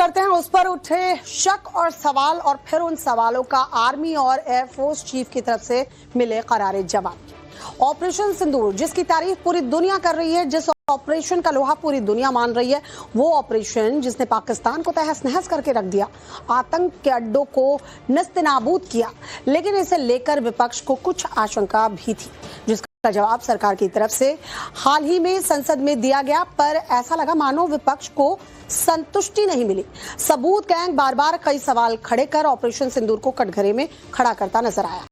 करते हैं उस पर उठे शक और सवाल और फिर उन सवालों का आर्मी और एयरफोर्स चीफ की तरफ से मिले करारे जवाब। ऑपरेशन सिंदूर जिसकी तारीफ पूरी दुनिया कर रही है, जिस ऑपरेशन का लोहा पूरी दुनिया मान रही है, वो ऑपरेशन जिसने पाकिस्तान को तहस नहस करके रख दिया, आतंक के अड्डों को नस्तेनाबूद किया, लेकिन इसे लेकर विपक्ष को कुछ आशंका भी थी, जिसका जवाब सरकार की तरफ से हाल ही में संसद में दिया गया। पर ऐसा लगा मानो विपक्ष को संतुष्टि नहीं मिली। सबूत गैंग बार बार कई सवाल खड़े कर ऑपरेशन सिंदूर को कटघरे में खड़ा करता नजर आया।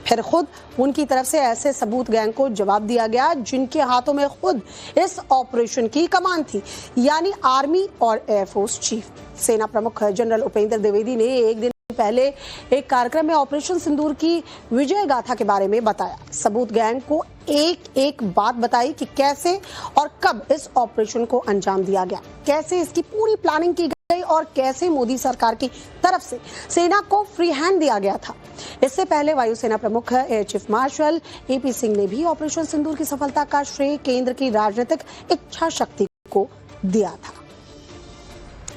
फिर खुद उनकी तरफ से ऐसे सबूत गैंग को जवाब दिया गया जिनके हाथों में खुद इस ऑपरेशन की कमान थी, यानी आर्मी और एयरफोर्स चीफ। सेना प्रमुख जनरल उपेंद्र द्विवेदी ने एक दिन पहले एक कार्यक्रम में ऑपरेशन सिंदूर की विजय गाथा के बारे में बताया। सबूत गैंग को एक एक बात बताई कि कैसे और कब इस ऑपरेशन को अंजाम दिया गया, कैसे इसकी पूरी प्लानिंग की गई और कैसे मोदी सरकार की तरफ से सेना को फ्री हैंड दिया गया था। इससे पहले वायुसेना प्रमुख air chief marshal AP Singh ने भी ऑपरेशन सिंदूर की सफलता का श्रेय केंद्र की राजनीतिक इच्छा शक्ति को दिया था।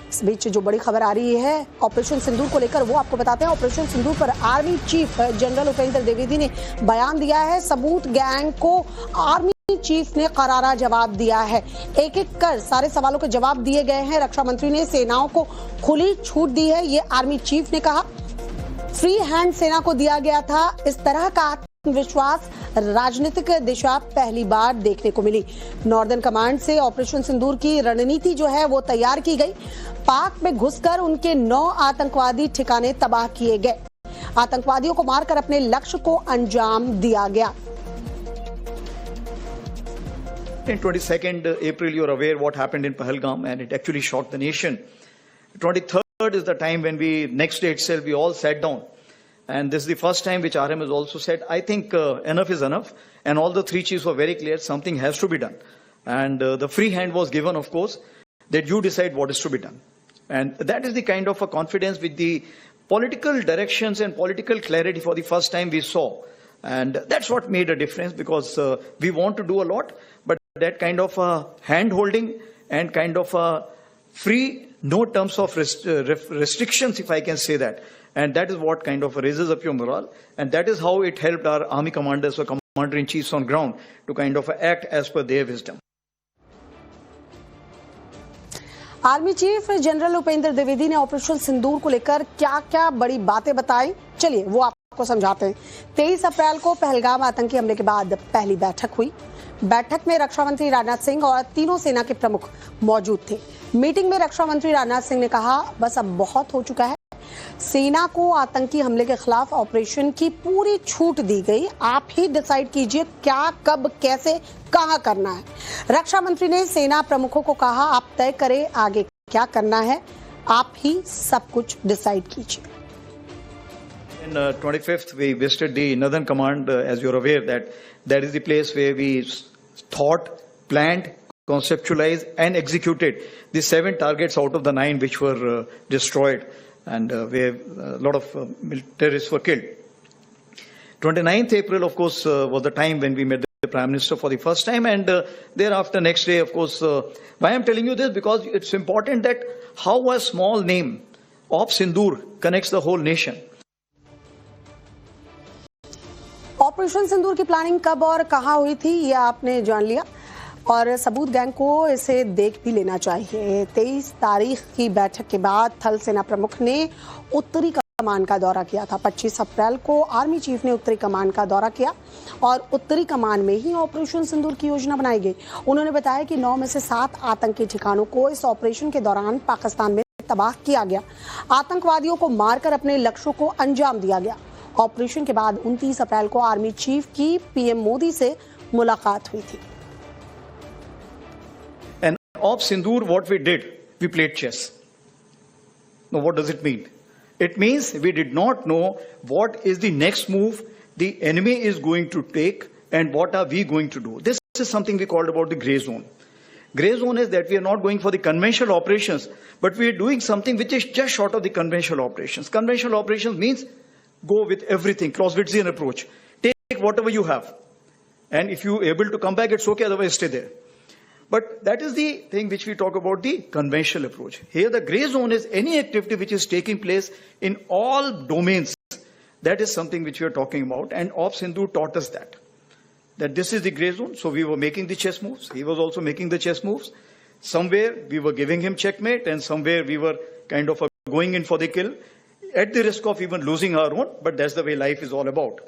इस बीच जो बड़ी खबर आ रही है ऑपरेशन सिंदूर को लेकर, वो आपको बताते हैं। ऑपरेशन सिंदूर पर army chief general Upendra Dwivedi ने बयान दिया है। सबूत गैंग को आर्मी चीफ ने करारा जवाब दिया है। एक एक कर सारे सवालों के जवाब दिए गए हैं। रक्षा मंत्री ने सेनाओं को खुली छूट दी है, ये आर्मी चीफ ने कहा। फ्री हैंड सेना को दिया गया था। इस तरह का विश्वास राजनीतिक दिशा पहली बार देखने को मिली। नॉर्दर्न कमांड से ऑपरेशन सिंदूर की रणनीति जो है वो तैयार की गई। पाक में घुसकर उनके 9 आतंकवादी ठिकाने तबाह किए गए। आतंकवादियों को मारकर अपने लक्ष्य को अंजाम दिया गया। In 22nd April, you're aware what happened in Pahalgam, and it actually shocked the nation. 23rd is the time when next day itself, we all sat down. And this is the first time which RM has also said, I think enough is enough. And all the three chiefs were very clear, something has to be done. And the free hand was given, of course, that you decide what is to be done. And that is the kind of a confidence with the political directions and political clarity for the first time we saw. And that's what made a difference, because we want to do a lot, but that kind of hand holding and kind of free, no terms of restrictions, if I can say that. And that is what kind of raises up your morale. And that is how it helped our army commanders or commander-in-chiefs on ground to kind of act as per their wisdom. Army chief general Upendra Dwivedi ने operation Sindoor को लेकर क्या क्या बड़ी बातें बताई, चलिए वो आपको समझाते हैं। 23 अप्रैल को पहलगाम आतंकी हमले के बाद पहली बैठक हुई। बैठक में रक्षा मंत्री राजनाथ सिंह और तीनों सेना के प्रमुख मौजूद थे। मीटिंग में रक्षा मंत्री राजनाथ सिंह ने कहा, बस अब बहुत हो चुका है। सेना को आतंकी हमले के खिलाफ ऑपरेशन की पूरी छूट दी गई। आप ही डिसाइड कीजिए क्या, कब, कैसे, कहां करना है। रक्षा मंत्री ने सेना प्रमुखों को कहा, आप तय करें आगे क्या करना है, आप ही सब कुछ डिसाइड कीजिए। On 25th, we visited the Northern Command, as you're aware, that is the place where we thought, planned, conceptualized, and executed the 7 targets out of the 9 which were destroyed, and where a lot of terrorists were killed. 29th April, of course, was the time when we met the Prime Minister for the first time, and thereafter, next day, of course, why I'm telling you this, because it's important that how a small name of Sindoor connects the whole nation. Operation Sindoor की planning कब और कहां हुई थी, ये आपने जान लिया, और सबूत गैंग को इसे देख भी लेना चाहिए। 23 तारीख की बैठक के बाद थल सेना प्रमुख ने उत्तरी कमान का दौरा किया था। 25 अप्रैल को आर्मी चीफ ने उत्तरी कमान का दौरा किया और उत्तरी कमान में ही ऑपरेशन सिंदूर की योजना बनाई गई। उन्होंने बताया कि 9 में से 7 आतंकी ठिकानों को इस ऑपरेशन के दौरान पाकिस्तान में तबाह किया गया। आतंकवादियों को मारकर अपने लक्ष्यों को अंजाम दिया गया। ऑपरेशन के बाद 29 अप्रैल को आर्मी चीफ की पीएम मोदी से मुलाकात हुई थी। And of Sindoor, what we did, we played chess. Now, what does it mean? It means we did not know what is the next move the enemy is going to take and what are we going to do. This is something we called about the gray zone. Gray zone is that we are not going for the conventional operations, but we are doing something which is just short of the conventional operations. Conventional operations means go with everything, Clausewitzian approach. Take whatever you have. And if you are able to come back, it's okay, otherwise stay there. But that is the thing which we talk about the conventional approach. Here the gray zone is any activity which is taking place in all domains. That is something which we are talking about, and Ops Hindu taught us that this is the gray zone. So we were making the chess moves. He was also making the chess moves. Somewhere we were giving him checkmate, and somewhere we were kind of going in for the kill at the risk of even losing our own. But that's the way life is all about.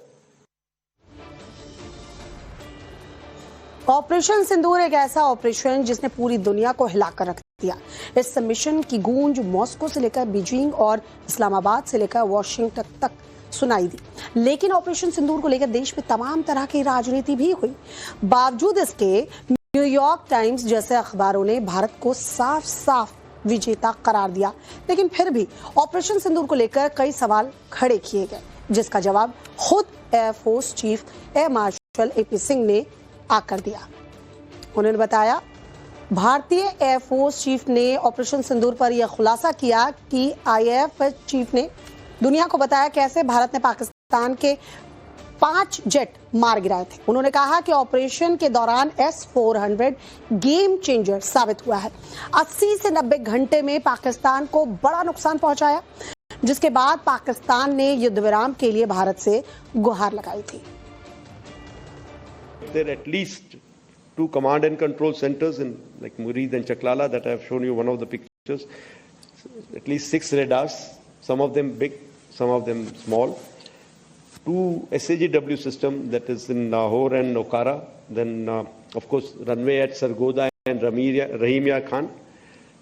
Operation Sindoor एक ऐसा operation जिसने पूरी दुनिया को हिलाकर रख दिया। इस मिशन की गूंज मॉस्को से लेकर बीजिंग और इस्लामाबाद से लेकर वॉशिंगटन तक सुनाई दी। लेकिन ऑपरेशन सिंदूर को लेकर देश में तमाम तरह की राजनीति भी हुई। बावजूद इसके न्यूयॉर्क टाइम्स जैसे अखबारों ने भारत को साफ साफ विजेता करार दिया। लेकिन फिर भी ऑपरेशन सिंदूर को लेकर कई सवाल खड़े किए गए, जिसका जवाब खुद air force chief air marshal AP Singh ने आकर दिया। उन्होंने बताया, भारतीय एयरफोर्स चीफ ने ऑपरेशन सिंदूर पर यह खुलासा किया कि आईएएफ चीफ ने दुनिया को बताया कैसे भारत ने पाकिस्तान के 5 जेट मार गिराए थे। उन्होंने कहा कि ऑपरेशन के दौरान S-400 गेम चेंजर साबित हुआ है। 80 से 90 घंटे में पाकिस्तान को बड़ा नुकसान पहुंचाया, जिसके बाद पाकिस्तान ने युद्ध विराम के लिए भारत से गुहार लगाई थी। There are at least 2 command and control centers in like Murid and Chaklala that I have shown you one of the pictures. At least 6 radars, some of them big, some of them small. 2 SAGW system that is in Lahore and Okara. Then of course runway at Sargodha and Rahimia Khan.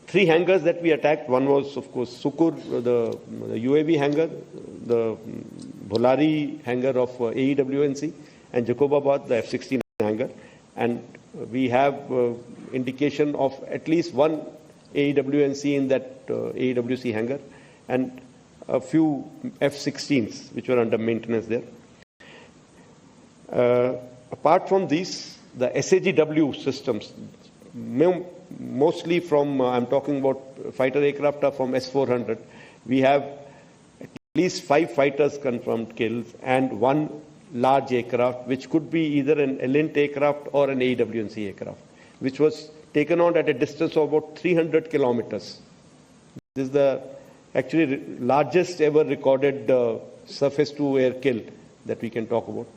3 hangars that we attacked. One was of course Sukur, the UAV hangar, the Bholari hangar of AEWNC, and Jacobabad, the F-16 hangar. And we have indication of at least 1 AEWNC in that AEWC hangar, and a few F-16s which were under maintenance there. Apart from these, the SAGW systems, mostly from, I'm talking about fighter aircraft are from S-400. We have at least 5 fighters confirmed kills and 1 large aircraft, which could be either an Elint aircraft or an AWNC aircraft, which was taken on at a distance of about 300 kilometers. This is the actually largest ever recorded surface-to-air kill that we can talk about.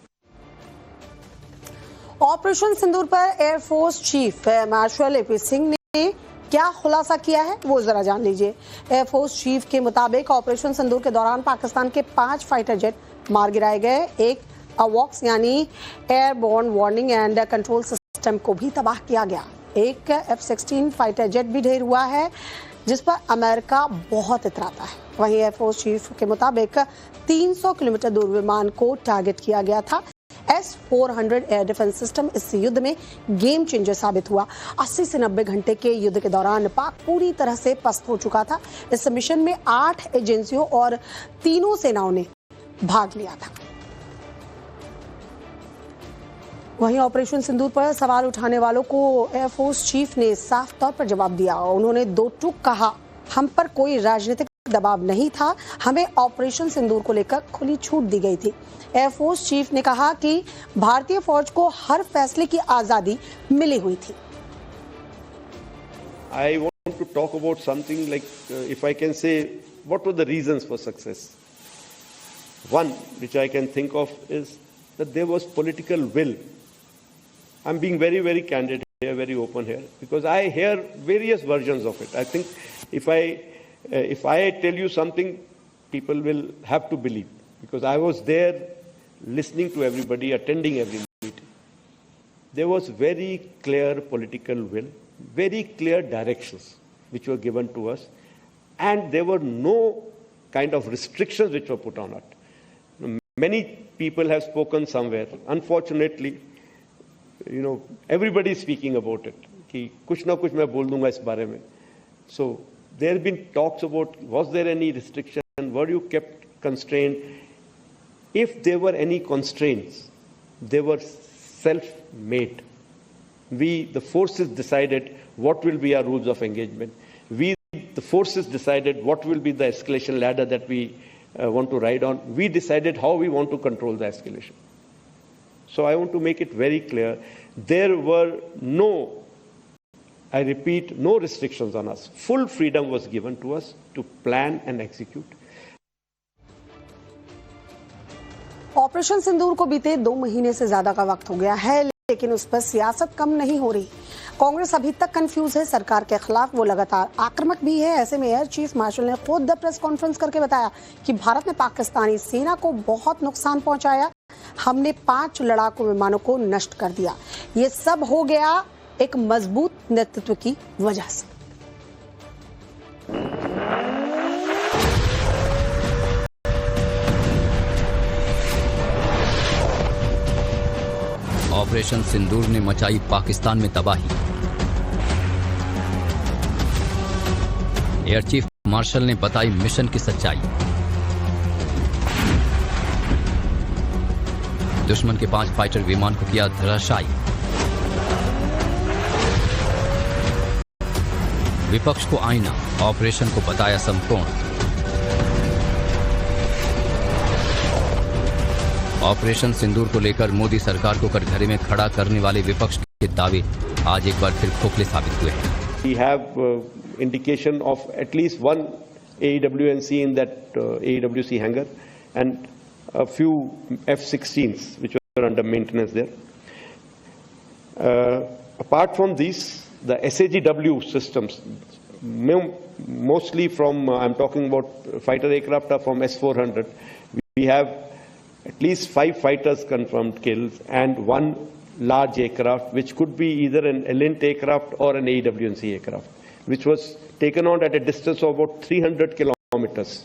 Operation Sindoor पर air force chief marshal AP Singh ने क्या खुलासा किया है, वो जरा जान लीजिए। एयरफोर्स चीफ के मुताबिक ऑपरेशन सिंदूर के दौरान पाकिस्तान के 5 फाइटर जेट मार गिराए गए। एक अवॉक्स यानी airborne warning and control system को भी तबाह किया गया। एक F-16 फाइटर जेट भी ढेर हुआ है, जिस पर अमेरिका बहुत इतराता है। वहीं एयरफोर्स चीफ के मुताबिक 300 किलोमीटर दूर विमान को टारगेट किया गया था। S-400 एयर डिफेंस सिस्टम इस युद्ध में गेम चेंजर साबित हुआ। 80 से 90 घंटे के युद्ध के दौरान पाक पूरी तरह से पस्त हो चुका था। इस मिशन में 8 एजेंसियों और 3 सेनाओं ने भाग लिया था। वहीं ऑपरेशन सिंदूर पर सवाल उठाने वालों को एयरफोर्स चीफ ने साफ तौर पर जवाब दिया। उन्होंने 2 टूक कहा, हम पर कोई राजनीतिक दबाव नहीं था, हमें ऑपरेशन सिंदूर को लेकर खुली छूट दी गई थी। एयरफोर्स चीफ ने कहा कि भारतीय फौज को हर फैसले की आजादी मिली हुई थी। I want to talk about something like, if I can say, what were the reasons for success? One, which I can think of, is that there was political will. I'm being very, very candid here, very open here, because I hear various versions of it. I think if I tell you something, people will have to believe, because I was there listening to everybody, attending every meeting. There was very clear political will, very clear directions which were given to us, and there were no kind of restrictions which were put on it. Many people have spoken somewhere. Unfortunately, everybody is speaking about it. कि कुछ ना कुछ मैं बोल दूंगा इस बारे में. So there have been talks about, was there any restriction? Were you kept constrained? If there were any constraints, they were self-made. We, the forces, decided what will be our rules of engagement. We, the forces, decided what will be the escalation ladder that we want to ride on. We decided how we want to control the escalation. So I want to make it very clear, there were no I repeat, no restrictions on us. Full freedom was given to us to plan and execute. Operation Sindoor को बीते 2 महीने से ज्यादा का वक्त हो गया है, लेकिन उस पर सियासत कम नहीं हो रही। कांग्रेस अभी तक कंफ्यूज है, सरकार के खिलाफ वो लगातार आक्रामक भी है। ऐसे में एयर चीफ मार्शल ने खुद प्रेस कॉन्फ्रेंस करके बताया कि भारत ने पाकिस्तानी सेना को बहुत नुकसान पहुंचाया, हमने 5 लड़ाकू विमानों को नष्ट कर दिया। ये सब हो गया एक मजबूत नेतृत्व की वजह से। ऑपरेशन सिंदूर ने मचाई पाकिस्तान में तबाही। एयर चीफ मार्शल ने बताई मिशन की सच्चाई। दुश्मन के 5 फाइटर विमान को किया धराशायी। विपक्ष को आईना, ऑपरेशन को बताया संपूर्ण। ऑपरेशन सिंदूर को लेकर मोदी सरकार को कटघरे में खड़ा करने वाले विपक्ष के दावे आज एक बार फिर खोखले साबित हुए हैं। We have indication of at least one AEWNC in that AEWC hangar and a few F-16s which were under maintenance there. Apart from these, the SAGW systems, mostly from, I'm talking about fighter aircraft are from S-400. We have at least 5 fighters confirmed kills and 1 large aircraft, which could be either an Elint aircraft or an AEWNC aircraft, which was taken on at a distance of about 300 kilometers.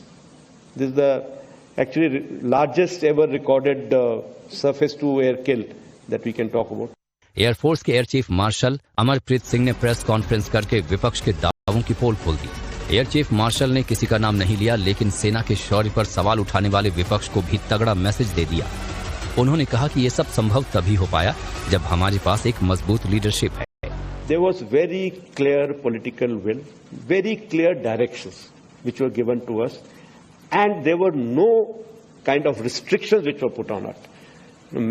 This is the actually largest ever recorded surface-to-air kill that we can talk about. Air force के air chief marshal Amarpreet Singh ने press conference करके विपक्ष के दावों की पोल खोल दी। Air chief martial ने किसी का नाम नहीं लिया, लेकिन सेना के शौर्य पर सवाल उठाने वाले विपक्ष को भी तगड़ा मैसेज दे दिया। उन्होंने कहा कि ये सब संभव तभी हो पाया जब हमारे पास एक मजबूत लीडरशिप है। There was very clear political will, very clear directions which were given to us, and there were no kind of restrictions which were put on us.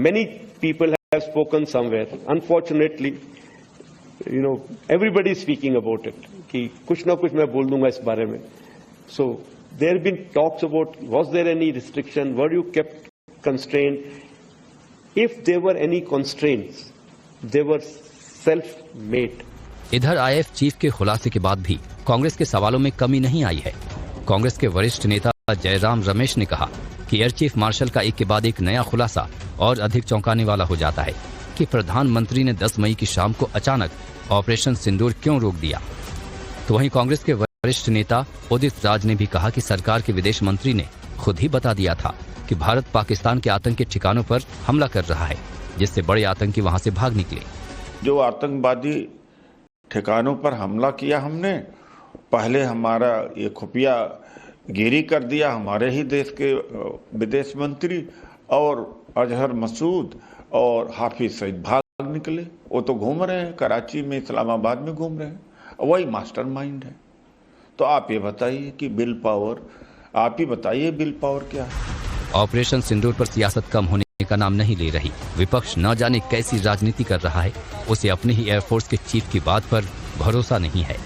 Many people have spoken somewhere. Unfortunately, everybody is speaking about it. कि कुछ ना कुछ मैं बोल दूंगा इस बारे में. So there have been talks about was there any restriction? Were you kept constrained? If there were any constraints, they were self-made. इधर आईएफ चीफ के खुलासे के बाद भी कांग्रेस के सवालों में कमी नहीं आई है। कांग्रेस के वरिष्ठ नेता जयराम रमेश ने कहा कि एयर चीफ मार्शल का एक के बाद एक नया खुलासा और अधिक चौंकाने वाला हो जाता है कि प्रधानमंत्री ने 10 मई की शाम को अचानक ऑपरेशन सिंदूर क्यों रोक दिया। तो वहीं कांग्रेस के वरिष्ठ नेता उदित राज ने भी कहा कि सरकार के विदेश मंत्री ने खुद ही बता दिया था कि भारत पाकिस्तान के आतंकी ठिकानों पर हमला कर रहा है, जिससे बड़े आतंकी वहां से भाग निकले। जो आतंकवादी ठिकानों पर हमला किया हमने, पहले हमारा ये खुफिया गिरी कर दिया हमारे ही देश के विदेश मंत्री, और अजहर मसूद और हाफिज सईद भाग निकले। वो तो घूम रहे हैं कराची में, इस्लामाबाद में घूम रहे हैं, वही मास्टरमाइंड है। तो आप ये बताइए कि बिल पावर, आप ही बताइए बिल पावर क्या है। ऑपरेशन सिंदूर पर सियासत कम होने का नाम नहीं ले रही। विपक्ष न जाने कैसी राजनीति कर रहा है, उसे अपने ही एयरफोर्स के चीफ की बात पर भरोसा नहीं है।